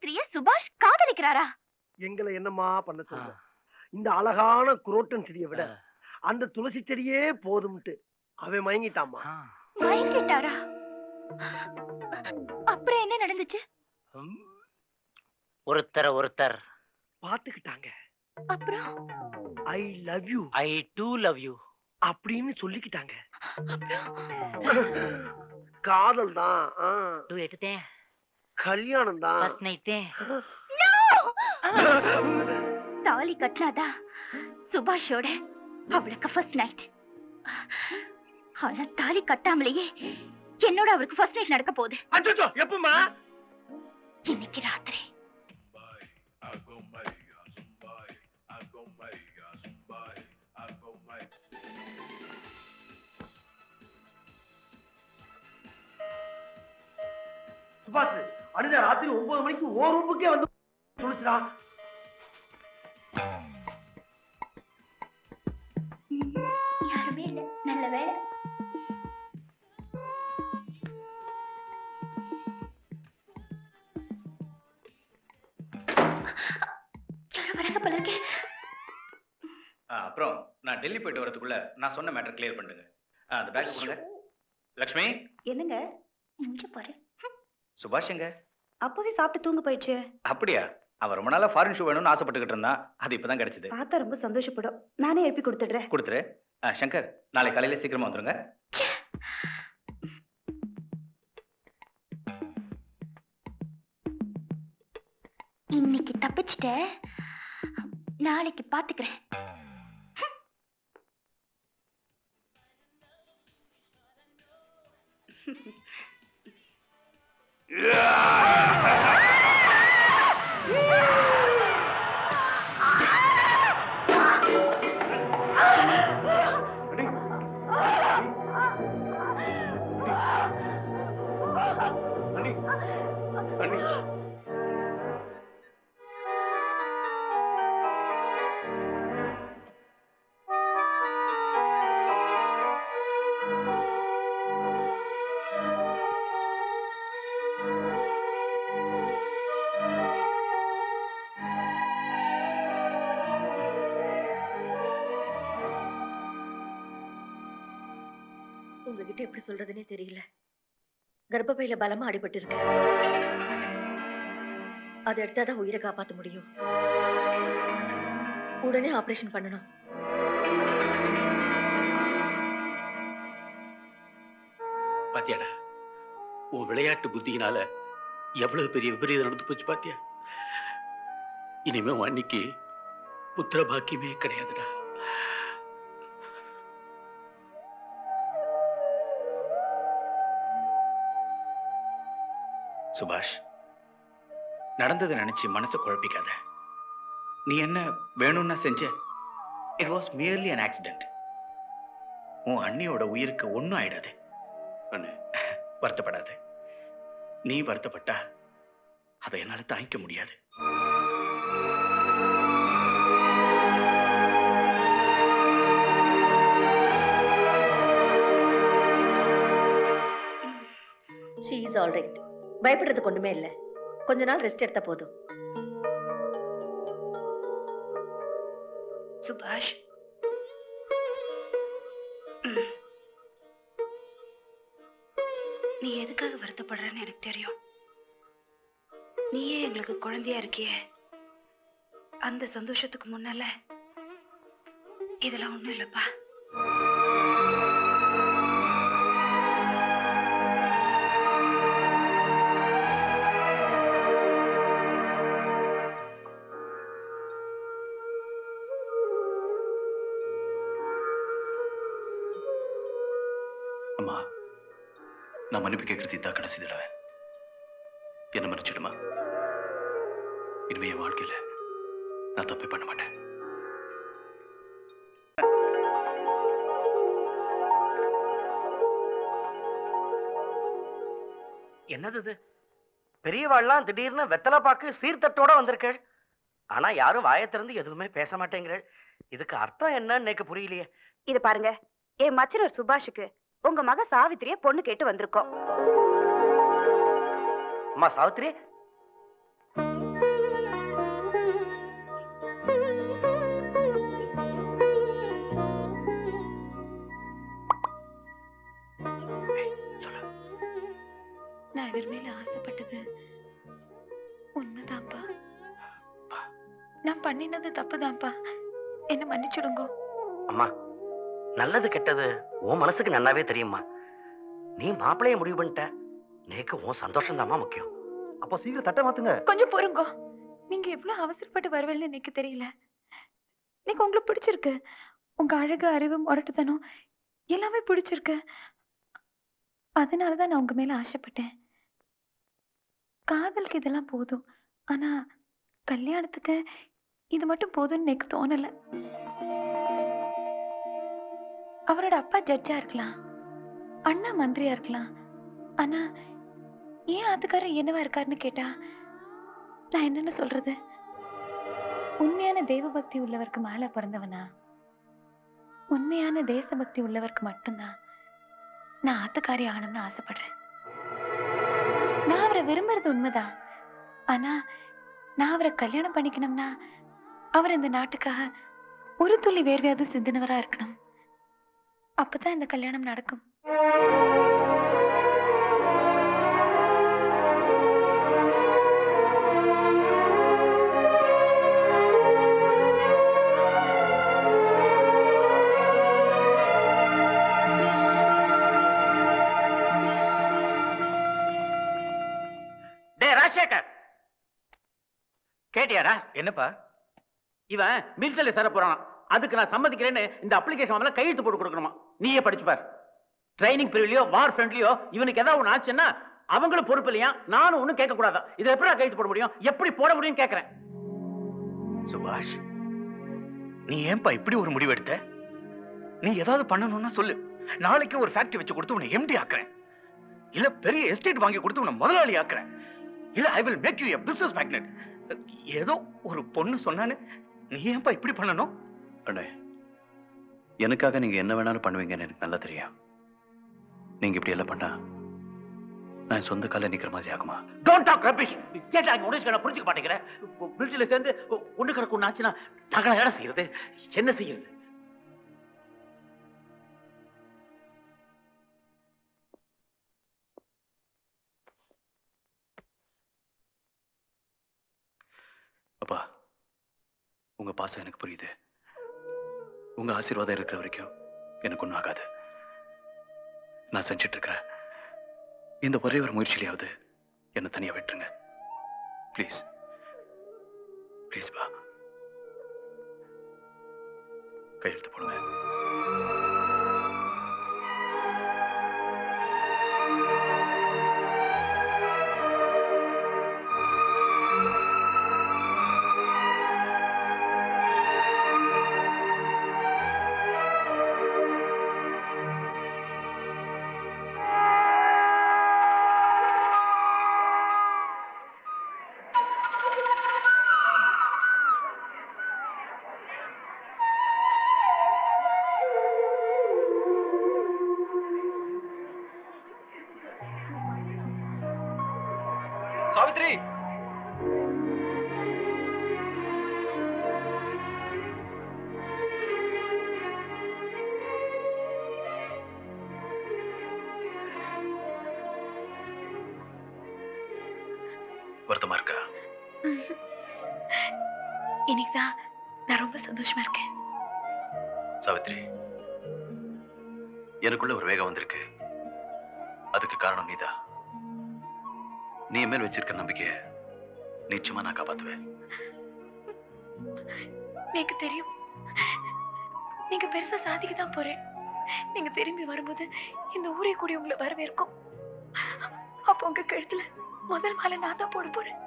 சாவித்திரிய சுபாஷ் காதலிக்கிறாரா? எங்களை என்னமா பண்ண சொல்ற? இந்த அழகான குரோட்டன் செடியை விட அந்த துளசி செடியே போதும்ட்டு அவன் மயங்கிட்டாமா. மயங்கிட்டாரா? அப்புறம் என்ன நடந்துச்சு? ஒருத்தர் பாத்துக்கிட்டாங்க. அப்புறம் I love you, I do love you அப்படின்னு சொல்லிக்கிட்டாங்க. காதல் தான், கல்யாணம் தான். தாலி கட்டினாதா சுபாஷோட அவளுக்கு ஃபர்ஸ்ட் நைட். ஆனா தாலி கட்டாமலேயே என்னோட அவருக்கு ஃபர்ஸ்ட் நைட் நடக்க போகுது. அச்சச்சோ, எப்பமா? இன்னைக்கு ராத்திரி. சுபாஷ், அடுத்த ராத்திரி 9 மணிக்கு ஓ ரூமுக்கே வந்து துளிச்சுடா. யாருமே இல்ல, நல்ல வேலை. யாரும் வராங்க போல இருக்கே. அப்புறம் நான் டெல்லி போயிட்டு வரதுக்குள்ள நான் சொன்ன மேட்டர் கிளியர் பண்ணுங்க. அந்த பேக் கொடுங்க. லட்சுமி. என்னங்க? இங்க பாரு. சுபாஷ் எங்க? அப்பவே சாப்பிட்டு தூங்க போயிடுச்சு. அப்படியா? அவன் ரொம்ப நாளா ஃபாரின் ஷூ வேணும்னு ஆசைப்பட்டுக்கிட்டு இருந்தான். அது இப்பதான் கிடைச்சது. பார்த்தா ரொம்ப சந்தோஷப்படும். நானே எழுப்பி கொடுத்துடுறேன். கொடுத்துரு. சங்கர், நாளை காலையில சீக்கிரமா வந்துருங்க. இன்னைக்கு தப்பிச்சிட்ட, நாளைக்கு பாத்துக்கிறேன். உங்ககிட்ட எப்படி சொல்றதுன்னே தெரியல. கர்ப்பப்பையில பலமா அடிபட்டு இருக்கு. அதை எடுத்தாதான் உயிரை காப்பாற்ற முடியும். உடனே ஆபரேஷன் பண்ணணும். பாத்தியாடா, உன் விளையாட்டு புத்தியினால எவ்வளவு பெரிய விபரீதம் நடந்து போச்சு பாத்தியா? இனிமே உன் அன்னைக்கு புத்திர பாக்கியமே கிடையாதுடா. சுபாஷ், நடந்ததை நினைச்சு மனசை குழப்பிக்காத. நீ என்ன வேணும்னா செஞ்ச. It was merely an accident. உன் அண்ணியோட உயிருக்கு ஒன்னும் ஆயிடாது. வருத்தப்படாத. நீ வருத்தப்பட்டா அதை என்னால தாங்கிக்க முடியாது. She is all right. பயப்படுறதுக்கு ஒண்ணுமே இல்ல. கொஞ்ச நாள் ரெஸ்ட் எடுத்தா போதும். சுபாஷ், நீ எதுக்காக வருத்தப்படுறன்னு எனக்கு தெரியும். நீயே எங்களுக்கு குழந்தையா இருக்கியே, அந்த சந்தோஷத்துக்கு முன்னால இதெல்லாம் ஒண்ணும் இல்லப்பா. அம்மா, நான் மன்னிப்பு கேட்கறது இதான் கடைசி தடவை. என்ன மன்னிச்சிடுமா? இனிமே என் வாழ்க்கையில நான் தப்பே பண்ண மாட்டேன். என்னது இது? பெரியவாள்லாம் திடீர்னு வெத்தலை பாக்கு சீர்தட்டோட வந்திருக்கள். ஆனா யாரும் வாயை திறந்து எதுவுமே பேச மாட்டேங்கிறள். இதுக்கு அர்த்தம் என்னன்னு எனக்கு புரியலையே. இது பாருங்க, என் மச்சினர் சுபாஷுக்கு உங்க மக சாவித்திரிய பொண்ணு கேட்டு வந்திருக்கோம். அம்மா சாவித்திரி, நான் பண்ணினது தப்புதான்ப்பா, என்ன மன்னிச்சுடுங்க. அம்மா, நல்லது கெட்டது உன் மனசுக்கு நல்லாவே தெரியுமா. நீ மாப்பிள்ளைய முடிவு பண்ணிட்ட, நேக்கு உன் சந்தோஷம் தான்மா முக்கியம். அப்போ சீக்கிரம் தட்டை மாத்துங்க. கொஞ்சம் பொறுங்க. நீங்க எவ்வளவு அவசரப்பட்டு வருவீங்கன்னு எனக்கு தெரியல. எனக்கு உங்களுக்கு பிடிச்சிருக்கு. உங்க அழகு, அறிவு, முரட்டுத்தனம் எல்லாமே பிடிச்சிருக்கு. அதனாலதான் நான் உங்க மேல ஆசைப்பட்டேன். காதலுக்கு இதெல்லாம் போதும், ஆனா கல்யாணத்துக்கு இது மட்டும் போதும்னு எனக்கு தோணல. அவரோட அப்பா ஜட்ஜா இருக்கலாம், அண்ணா மந்திரியா இருக்கலாம், ஆனா ஏன் ஆத்துக்காரர் என்னவா இருக்காருன்னு கேட்டா நான் என்னன்னு சொல்றது? உண்மையான தெய்வ பக்தி உள்ளவருக்கு மேல பிறந்தவனா? உண்மையான தேசபக்தி உள்ளவருக்கு மட்டும்தான் நான் ஆத்துக்காரி ஆகணும்னு ஆசைப்படுறேன். நான் அவரை விரும்புறது உண்மைதான், ஆனா நான் அவரை கல்யாணம் பண்ணிக்கணும்னா அவர் இந்த நாட்டுக்காக ஒரு துளி வேர்வையாவது சிந்தினவரா இருக்கணும். அப்பதான் இந்த கல்யாணம் நடக்கும். ராஜசேகர், கேட்டியாரா? என்னப்பா? இவன் மிலிட்டரியில சேர போறான். அதுக்கு நான் சம்மதிக்கிறேன்னு இந்த அப்ளிகேஷன் கையெழுத்து போட்டு கொடுக்கணுமா? நீயே படிச்சு பார். ட்ரைனிங் பீரியட்லயோ வார் ஃப்ரண்ட்லயோ இவனுக்கு ஏதாவது ஒண்ணு ஆச்சுன்னா அவங்களும் பொறுப்பு இல்லையா? நானும் ஒண்ணும் கேட்க கூடாதா? இதை எப்படி கையெழுத்து போட முடியும்? எப்படி போட முடியும் கேட்கிறேன். சுபாஷ், நீ ஏன்பா இப்படி ஒரு முடிவு எடுத்த? நீ ஏதாவது பண்ணணும்னா சொல்லு. நாளைக்கு ஒரு ஃபேக்டரி வச்சு கொடுத்து உன்னை எம்டி ஆக்குறேன், இல்ல பெரிய எஸ்டேட் வாங்கி கொடுத்து உன்னை முதலாளி ஆக்குறேன், இல்ல I will make you a business magnet. ஏதோ ஒரு பொண்ணு சொன்னானு நீ ஏன்பா இப்படி பண்ணணும்? அண்ணே, எனக்காக நீங்க என்ன வேணாலும் பண்ணுவீங்கன்னு எனக்கு நல்லா தெரியும். நீங்க இப்படி எல்லாம் பண்ணா நான் சொந்த கால நிக்கிற மாதிரி ஆகுமா? Don't talk rubbish. கேட்டா உடனே புரிஞ்சுக்க மாட்டேங்கிற. மிலிட்டரியில சேர்ந்து ஒண்ணு கிடக்கு ஒண்ணு ஆச்சுன்னா நாங்கள என்ன செய்யறது? என்ன செய்யறது? அப்பா, உங்க பாசம் எனக்கு புரியுது. உங்க ஆசீர்வாதம் இருக்கிற வரைக்கும் எனக்கு ஒண்ணும் ஆகாது. நான் செஞ்சிட்டு இருக்கிறேன் இந்த ஒரே ஒரு முயற்சியிலாவது என்ன தனியா விட்டுருங்க ப்ளீஸ். ப்ளீஸ் பா, கையெழுத்து போடுங்க. சாவித்ரி, வருத்தமா இருக்கா? இன்னைக்குதான் நான் ரொம்ப சந்தோஷமா இருக்கேன். சாவித்ரி, எனக்குள்ள ஒரு வேகம் வந்திருக்கு. அதுக்கு காரணம் நீதான். நீ மேல் வச்சிருக்க நம்பிக்கைய நிச்சயமா நான் காப்பாத்துவேன். எனக்கு தெரியும் நீங்க பெருசா சாதிக்கதான் போறேன். நீங்க திரும்பி வரும்போது இந்த ஊரே கூடி உங்களை வரவேற்கும். அப்போ உங்க கழுத்துல முதல் மாலை நான் தான் போட போறேன்.